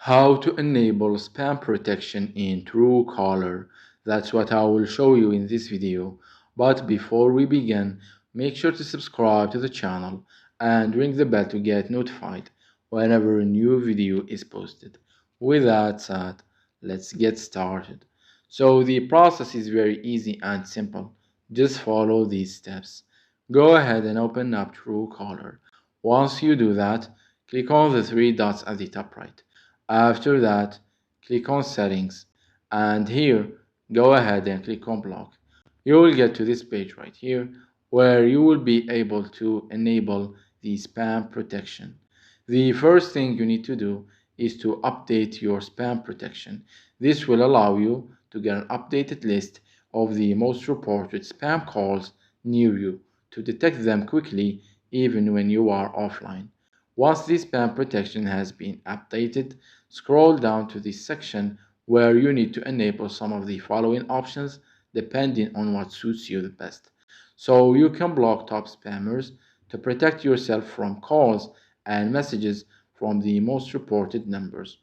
How to enable spam protection in Truecaller. That's what I will show you in this video. But before we begin, make sure to subscribe to the channel and ring the bell to get notified whenever a new video is posted. With that said, let's get started. So the process is very easy and simple. Just follow these steps. Go ahead and open up Truecaller. Once you do that, click on the three dots at the top right. After that, click on Settings, and here, go ahead and click on Block. You will get to this page right here, where you will be able to enable the spam protection. The first thing you need to do is to update your spam protection. This will allow you to get an updated list of the most reported spam calls near you to detect them quickly even when you are offline. Once the spam protection has been updated, scroll down to this section where you need to enable some of the following options depending on what suits you the best. So you can block top spammers to protect yourself from calls and messages from the most reported numbers.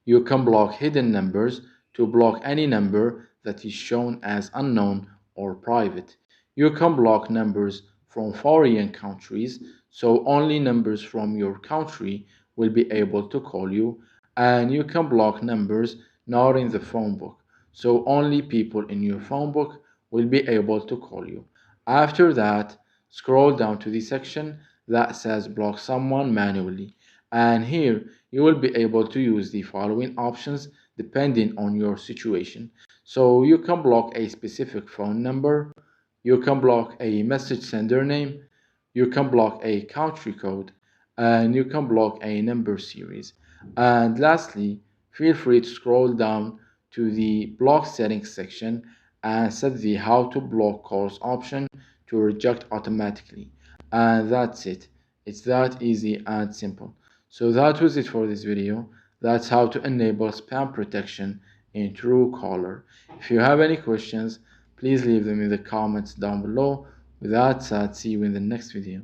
You can block hidden numbers to block any number that is shown as unknown or private. You can block numbers from foreign countries, so only numbers from your country will be able to call you, and you can block numbers not in the phone book, so only people in your phone book will be able to call you. After that, scroll down to the section that says block someone manually, and here you will be able to use the following options depending on your situation. So you can block a specific phone number, you can block a message sender name, you can block a country code, and you can block a number series. And lastly, feel free to scroll down to the block settings section and set the how to block calls option to reject automatically. And that's it. It's that easy and simple. So that was it for this video. That's how to enable spam protection in Truecaller. If you have any questions, please leave them in the comments down below. With that said, see you in the next video.